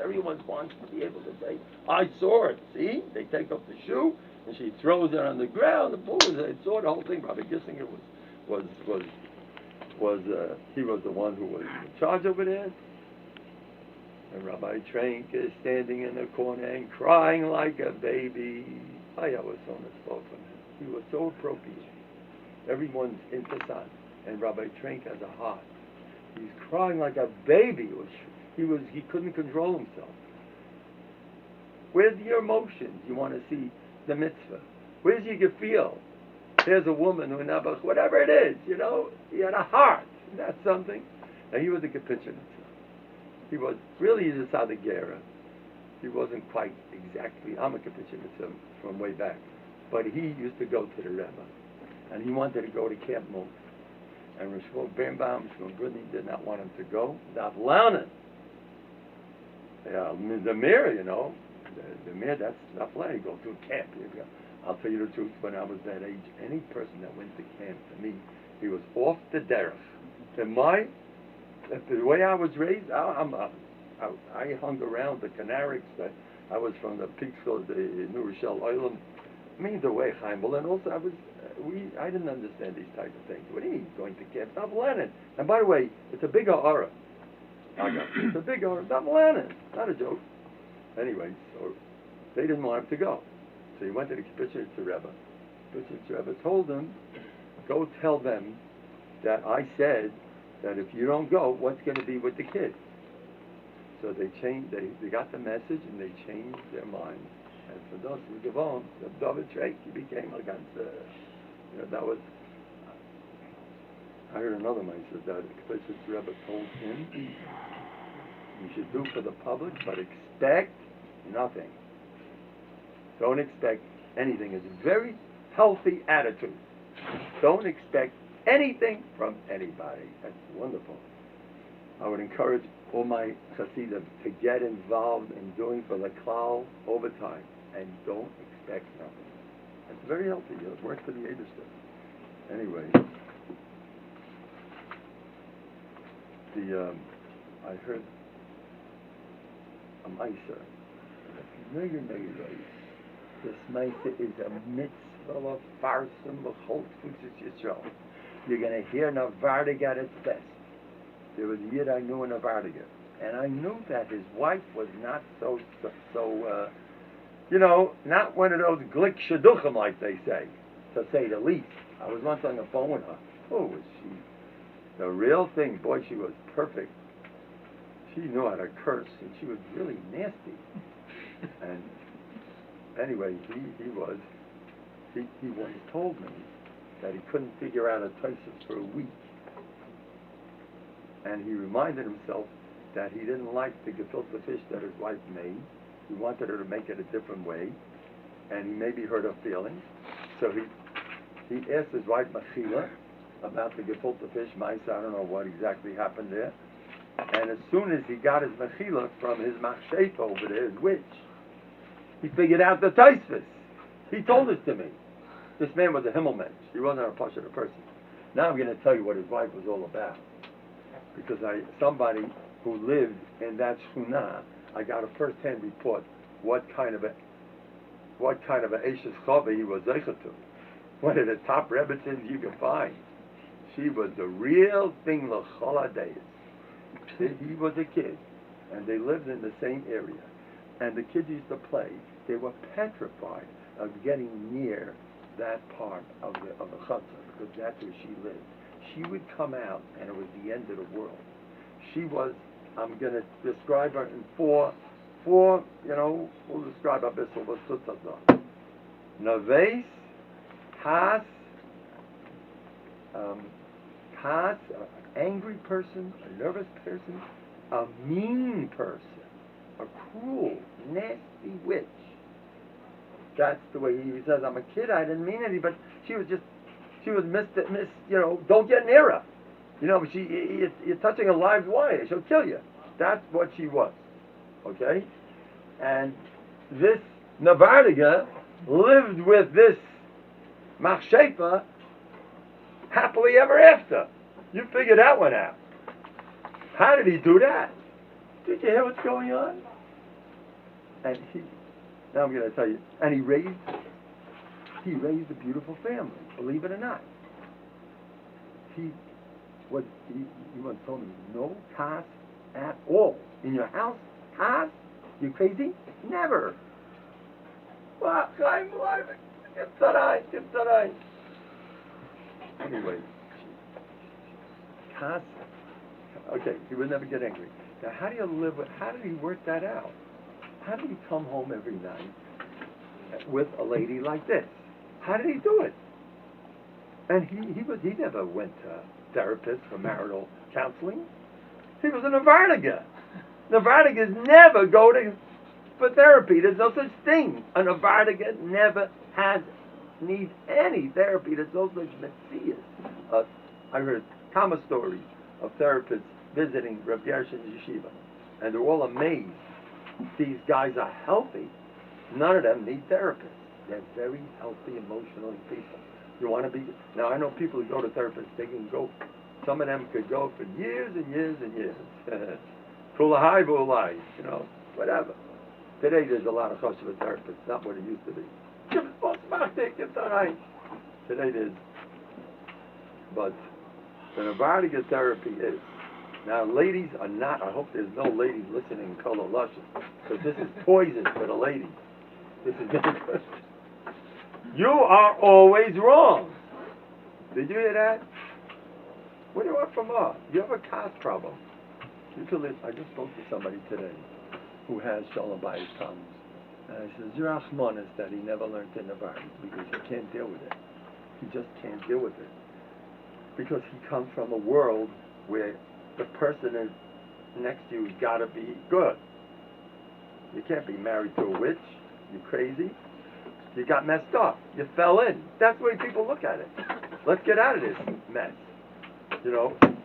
Everyone wants to be able to say, I saw it. See? They take off the shoe, and she throws it on the ground. The bull saw the whole thing. Rabbi Gissinger he was the one who was in charge over there. And Rabbi Trank is standing in the corner and crying like a baby. I was so spoken. He was so appropriate. Everyone's into son, and Rabbi Trank has a heart. He's crying like a baby. He couldn't control himself. Where's your emotions? You want to see the mitzvah? Where's your gefühl? There's a woman who whatever it is, he had a heart. That's something. And he was a capitulant. He was really a Sadegera. He wasn't quite exactly I'm a capitulant from way back. But he used to go to the Rebbe. And he wanted to go to Camp Move. And Rosh Birnbaum, Shmuel Grudny did not want him to go. Not allowing it. The mayor, the mayor, that's not allowed. Go to a camp. I'll tell you the truth, when I was that age, any person that went to camp, to me, he was off the derech. The way I was raised, I hung around the Canarics. I was from the Peaksville, the New Rochelle Island. I mean, the way Heimel, and also I didn't understand these type of things. What do you mean going to camp? Not Lenin. And by the way, it's a big aura. It's a big aura. Not Lenin. Not a joke. Anyway, so they didn't want him to go. So he went to the Kapitchitz Rebbe. Kapitchitz Rebbe told him, go tell them that I said that if you don't go, what's going to be with the kids? So they changed. They got the message and they changed their mind. And for those who give on, David Drake, he became against. That was. I heard another man said that the Kapitchitz Rebbe told him, you should do for the public, but expect nothing. Don't expect anything. It's a very healthy attitude. Don't expect anything from anybody. That's wonderful. I would encourage all my Hasidim to get involved in doing for the klal over time, and don't expect nothing. It's very healthy. It works for the Eibishter. Anyway, I heard a Meiser. This Meiser is a mitzvah of farsim b'chol tfutzis Yisrael. You're going to hear Navardiga at its best. There was a Yid I knew in Navardiga, and I knew that his wife was not so not one of those glick shaduchim like they say, to say the least. I was once on the phone with her. Oh, was she the real thing? Boy, she was perfect. She knew how to curse, and she was really nasty. And anyway, he once told me that he couldn't figure out a Tosfos for a week. And he reminded himself that he didn't like the gefilte fish that his wife made. He wanted her to make it a different way, and he maybe hurt her feelings. So he asked his wife Machila about the gefilte fish mice. I don't know what exactly happened there. And as soon as he got his Machila from his machshefa over there, his witch, he figured out the Tosfos. He told this to me. This man was a Himmelmensch. He wasn't a Pasha person. Now I'm going to tell you what his wife was all about. Because somebody who lived in that shchuna, I got a first-hand report what kind of a Eishes Chava he was zeicha to. One of the top Rebbetzins you can find. She was the real thing l'chol days. He was a kid, and they lived in the same area. And the kids used to play. They were petrified of getting near that part of the chutzner, because that's where she lived. She would come out, and it was the end of the world. She was, I'm going to describe her in four, we'll describe her bissel v'sutzazah. Naves, Kas, an angry person, a nervous person, a mean person, a cruel, nasty witch. That's the way he says, I'm a kid, I didn't mean anything, but she was don't get near her. You're touching a live wire, she'll kill you. That's what she was. Okay? And this Navardiga lived with this machshefa happily ever after. You figure that one out. How did he do that? Did you hear what's going on? And now I'm going to tell you, and he raised a beautiful family, believe it or not. He once told me, no cars at all. In your house, cars? You crazy? Never. Well, I'm laughing. It's alright. Anyway, cars. Okay, he would never get angry. Now, how did he work that out? How did he come home every night with a lady like this? How did he do it? And he never went to therapist for marital counseling. He was a Navardiga. Navardigas never go for therapy. There's no such thing. A Navardiga never needs any therapy. There's no such messias. I heard common stories of therapists visiting Rabbi Gerson's yeshiva, and they're all amazed. These guys are healthy. None of them need therapists. They're very healthy, emotionally people. You want to be... Now, I know people who go to therapists, they can go... Some of them could go for years and years and years. Kulahai bulai, whatever. Today, there's a lot of choshev therapists, not what it used to be. Today, there's... But the Navardiga therapy is... Now, ladies are not... I hope there's no ladies listening in Kol Lushes, because this is poison for the ladies. This is not good. You are always wrong. Did you hear that? What do you want from us? You have a caste problem. I just spoke to somebody today who has Shalom Bayis problems. And he says, Zerachman is that he never learned in Navarre because he can't deal with it. He just can't deal with it. Because he comes from a world where the person is next to you has got to be good. You can't be married to a witch. You crazy? You got messed up. You fell in. That's the way people look at it. Let's get out of this mess.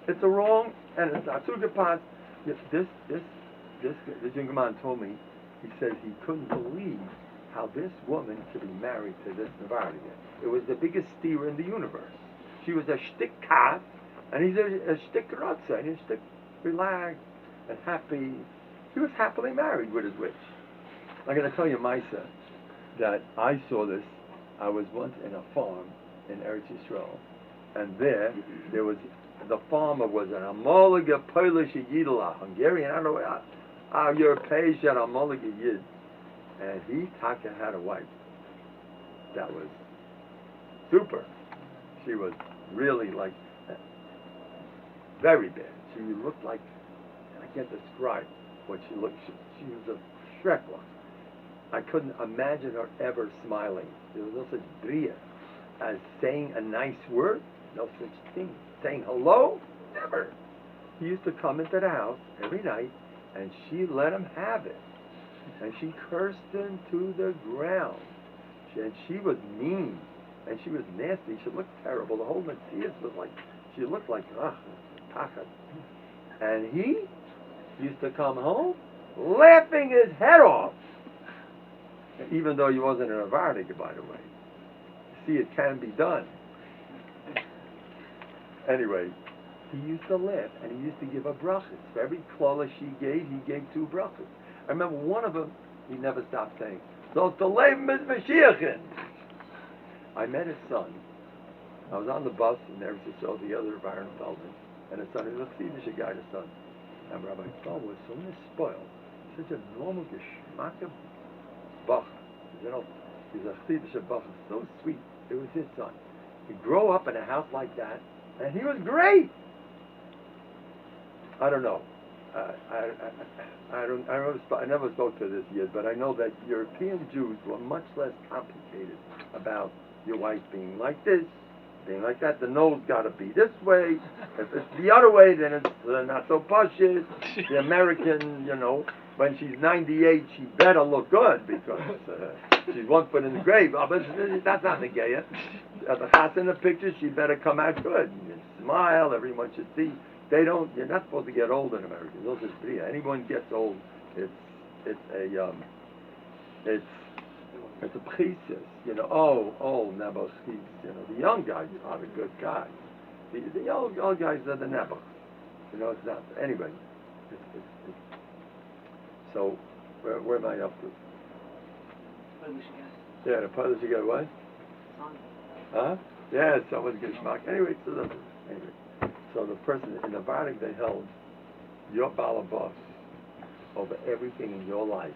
It's a wrong, and it's not too good part. This young man told me, he says he couldn't believe how this woman could be married to this Navardiga. It was the biggest steer in the universe. She was a shtick cat, and he's a shtick rotza, and he's shtick relaxed and happy. He was happily married with his witch. I'm going to tell you, Maisa, that I saw this. I was once in a farm in Eretz Yisrael, and there was, the farmer was an Amoliga Polish Yidla, Hungarian, I don't know, European Amoliga Yid, and he Taka had a wife that was super. She was really like very bad. She looked like, I can't describe what she looked. She was a Shrekla. I couldn't imagine her ever smiling. There was no such bria as saying a nice word. No such thing. Saying hello? Never. He used to come into the house every night, and she let him have it. And she cursed him to the ground. And she was mean. And she was nasty. She looked terrible. The whole Matthias was like, she looked like, pachad. And he used to come home laughing his head off. Even though he wasn't an Avardik, by the way. See, it can be done. Anyway, he used to laugh, and he used to give her brachas. For every klola she gave, he gave 2 brachas. I remember one of them, he never stopped saying, "So to leben is Mashiachin." I met his son. I was on the bus, and there was the other Baron Feldman, and his son, he was a Chiddush guy, his son. And Rabbi Feldman was so spoiled, such a normal geschmack of Bach. He's a Chiddush Bach, so sweet. It was his son. He grew up in a house like that, and he was great. I don't know. I never spoke to this yet, but I know that European Jews were much less complicated about your wife being like this, being like that. The nose got to be this way. If it's the other way, then it's not so pashit. The American, when she's 98, she better look good because she's 1 foot in the grave. Oh, but that's not the gay. At the house in the picture, she better come out good. You smile, everyone should see. You're not supposed to get old in America. Those is bria. Anyone gets old, it's a priestess, Nebuch, the young guys are the good guys. The old guys are the Nebuch. It's not. Anyway, so Where am I up to? Yeah, the Polish should get what? Huh? Yeah, someone's geschmack. Anyway, so the person in the Vatican, they held your balabas over everything in your life.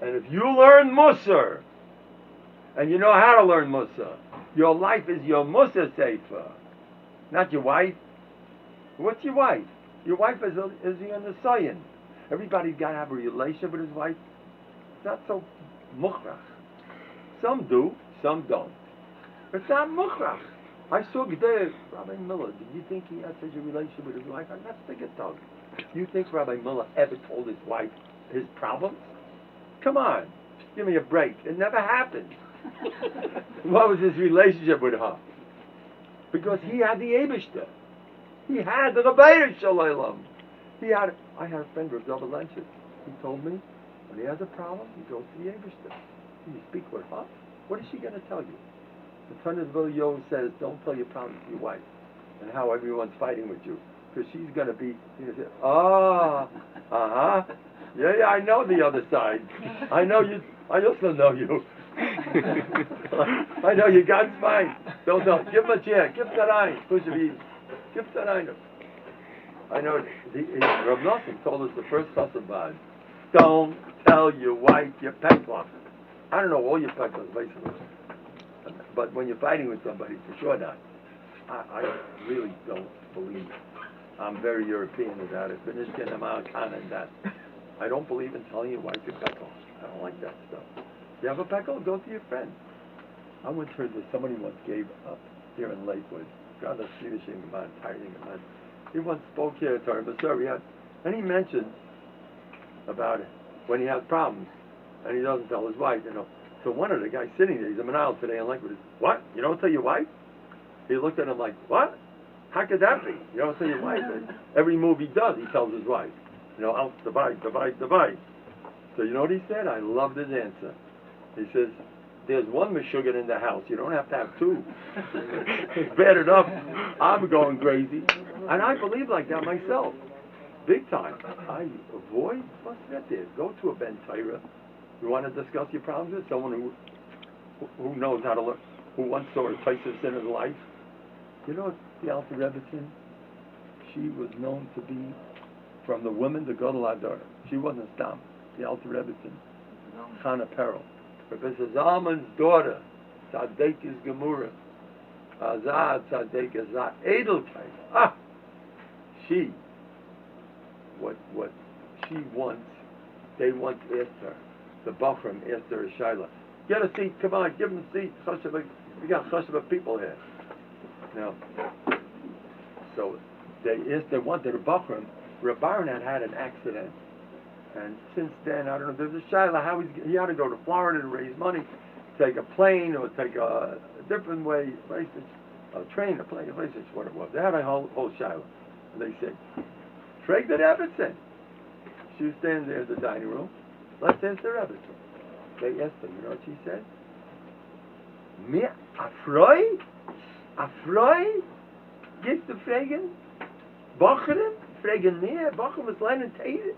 And if you learn Musar, and you know how to learn Musar, your life is your Musar Sefer, not your wife. What's your wife? Your wife is your Nisayan. Everybody's got to have a relationship with his wife. It's not so mukhrach. Some do, some don't. It's not mukhrach. I saw G'day, Rabbi Miller. Did you think he had such a relationship with his wife? I'm not sick of talking. You think Rabbi Miller ever told his wife his problems? Come on, give me a break. It never happened. What was his relationship with her? Because he had the Eibishter. He had the Rabbi Shalom. I had a friend, Rav Lenches. He told me, when he has a problem, he goes to the Eibishter. You speak with her. What is she going to tell you? The Tanakh Yo says, don't tell your problems to your wife and how everyone's fighting with you. Because she's going to be, say, yeah, I know the other side. I know you, I also know you. I know you, God's fine. Don't tell, give him a chair, give him that eye, push him, give him that eye. I know, Rav Nosson told us the first Chassid, don't tell your wife your pekla. I don't know all your peklas, basically. But when you're fighting with somebody, for sure not. I really don't believe it. I'm very European about it. Finishkin, Americana, and that. I don't believe in telling your wife your peckle. I don't like that stuff. You have a peckle? Go to your friend. I once heard that somebody once gave up here in Lakewood. God, that's finishing man, tightening man. He once spoke here at Torah Basar, and he mentioned about it when he has problems, and he doesn't tell his wife, So one of the guys sitting there, he's a manal today in Lakewood, what? You don't tell your wife? He looked at him like, what? How could that be? You don't tell your wife. Every move he does, he tells his wife. Out, divide. So you know what he said? I loved his answer. He says, there's one Meshuggah in the house. You don't have to have two. It's bad enough. I'm going crazy. And I believe like that myself. Big time. I avoid what's that there. Go to a Ben Torah. You want to discuss your problems with someone who knows how to learn, who once saw a Tosfos in his life. You know the Alter Rebbetzin? She was known to be from the women to Gadol Hador. She wasn't Stam. The Alter Rebbetzin. Chana Perel. Professor Zalman's daughter. Tzaddik is Gemura. Azad Tzaddik is Edelkeit. She. What she wants. They once asked her. The Bachram asked her a Shaila. Get a seat, come on, give them a seat. We got Chashuva people here. Now, so they wanted a Bachram. Rabbi had an accident. And since then, I don't know, there's a Shaila how he had to go to Florida to raise money, take a plane or take a different way, a train, a plane, what it was. They had a whole Shaila. And they said, Treg the Rebbetzin. She was standing there in the dining room. Let's ask the Rebbetzin. They asked her, you know what she said? Me, Afroi? Gibst du fragen? Bachrim? Fragen mir? Bachrim is lernen Teire?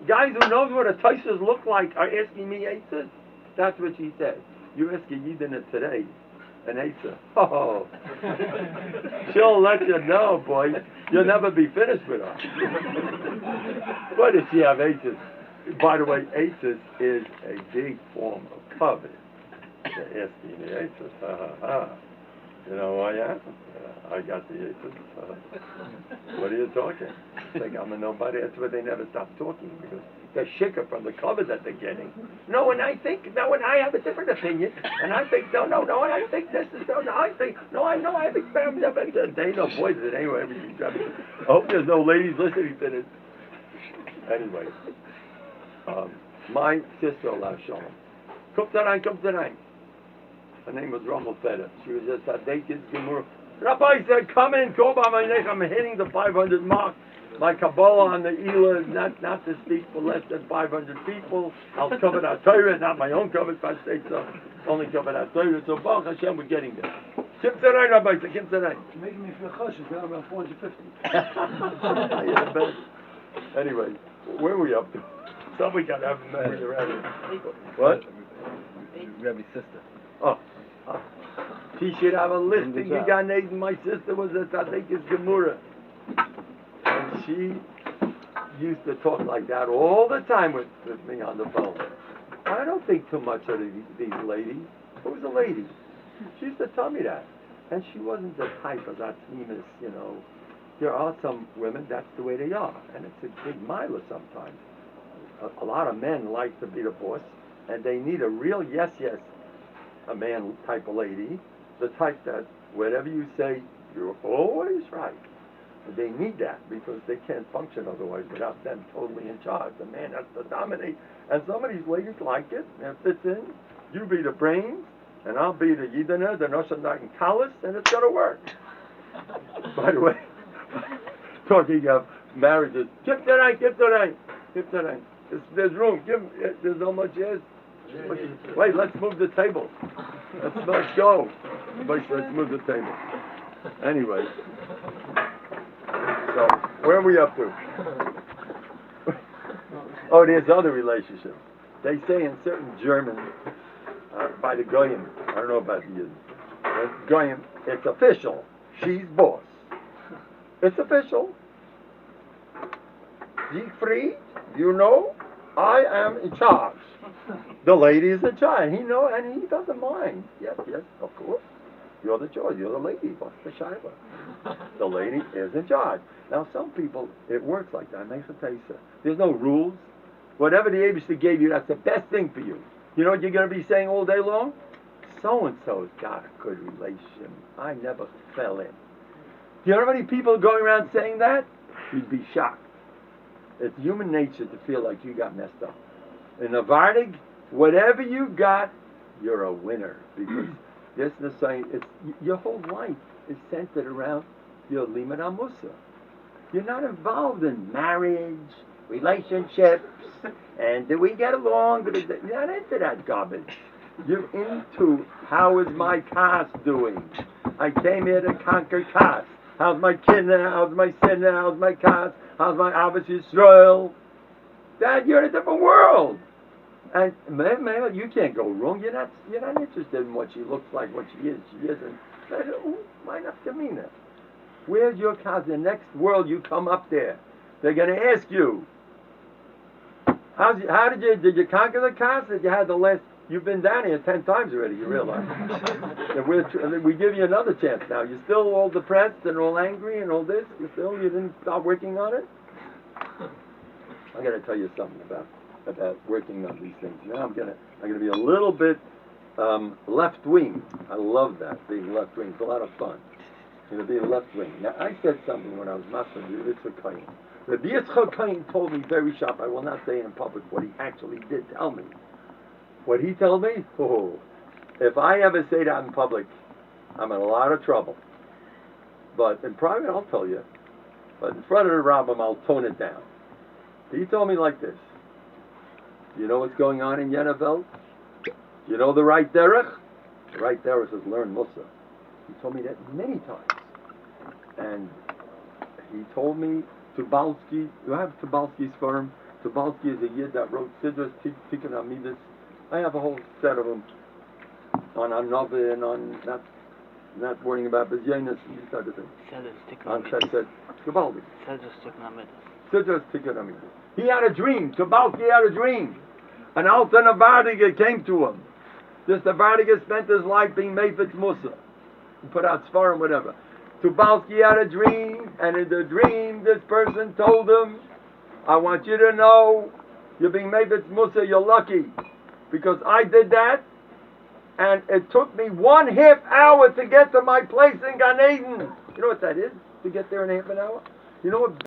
Guys who knows what a Tosfos look like are asking me answers. That's what she said. You ask a Yidin today, an answer. Oh, she'll let you know, boy. You'll never be finished with her. What does she have answers? By the way, answers is a big form of covet. They're asking me answers. You know who I am? I got the answers. What are you talking? Think I'm a nobody. That's why they never stop talking, because they're shicker from the cover that they're getting. No, and I have a different opinion, and I think, no, and I think this is, I know, I think, they know, boys, it ain't everything. I hope there's no ladies listening to this. Anyway, my sister, Allah Shalom, come tonight. Her name was Rommel Feder. She was a Tzaddik Gemur. Rabbi said, come in, go by my neck. I'm hitting the 500 mark. My Kabbalah on the Elah is not to speak for less than 500 people. I'll cover that Torah, not my own cover, if I say so. Only cover that Torah. So, Baruch Hashem, we're getting there. Kim Tzadai, Rabbi said, Kim Tzadai. You're making me feel cautious. We're about 450. Anyway, where are we up to? Somebody got to have a memory around it. What? Rabbi's sister. Oh. She should have a listing. You got Nathan. My sister was a Tzadikis Gemura. And she used to talk like that all the time with me on the phone. I don't think too much of these ladies. Who's a lady? She used to tell me that. And she wasn't the type of that famous, you know. There are some women, that's the way they are. And it's a big miler sometimes. A lot of men like to be the boss. And they need a real yes, a man type of lady. The type that whatever you say, you're always right. They need that because they can't function otherwise without them totally in charge. The man has to dominate. And some of these ladies like it, and it fits in. You be the brains, and I'll be the yehuda, the Noshanite and Kalis, and it's going to work. By the way, talking of marriages, give tonight. There's room. There's no much yes. Wait, let's move the table. Let's go. Let's move the table. Anyway. So, where are we up to? Oh, there's other relationships. They say in certain German, by the Goyim, I don't know about the Goyim, it's official. She's boss. It's official. Siegfried, you know, I am in charge. The lady is in charge. He doesn't mind. Yes, of course. You're the charge. You're the lady. What's the shiva? The lady is in charge. Now, some people, it works like that. It makes a taste. There's no rules. Whatever the Abishter gave you, that's the best thing for you. You know what you're going to be saying all day long? So-and-so's got a good relation. I never fell in. Do you know how many people going around saying that? You'd be shocked. It's human nature to feel like you got messed up. In a Vardig, whatever you got, you're a winner. Because this is saying, your whole life is centered around your limud amusa. You're not involved in marriage, relationships, and do we get along? You're not into that garbage. You're into how is my cast doing? I came here to conquer cast. How's my kid now? How's my sin now? How's my cast? How's my Abbas Yisrael? Dad, you're in a different world. And man, you can't go wrong. You're not interested in what she looks like, what she is. She isn't. Why not Kamina? Where's your cousin? Next world, you come up there. They're going to ask you, did you conquer the cast? Did you have the last? You've been down here 10 times already. You realize? And we give you another chance now. You're still all depressed and all angry and all this. You didn't start working on it. I got to tell you something about working on these things. Now I'm gonna be a little bit left wing. I love that, being left wing. It's a lot of fun. Being left wing. Now I said something when I was master Yitzchak Kohen. Rabbi Yitzchak Kohen told me very sharp. I will not say it in public what he actually did tell me. What he told me? Oh, if I ever say that in public, I'm in a lot of trouble. But in private, I'll tell you. But in front of the rabbim, I'll tone it down. He told me like this. You know what's going on in Yenavelt? You know the right derech? The right derech says learn Musa. He told me that many times. And he told me Tubalski, you have Tubalski's firm. Tubalski is a yid that wrote Sidras, Tikkun Amidus. I have a whole set of them on Anova and on not worrying about Bezyenis and these type of things. On Chesed, Tubaldi. Sidras, Tikkun Amidus. He had a dream. Tubalski had a dream. An Alta Navardiga came to him. This Navardiga spent his life being Mefetz Musa. He put out Sfarim, whatever. Tubalski had a dream, and in the dream, this person told him, I want you to know, you're being Mefetz Musa, you're lucky. Because I did that, and it took me 1/2 hour to get to my place in Gan Eden. You know what that is? To get there in half an hour? You know what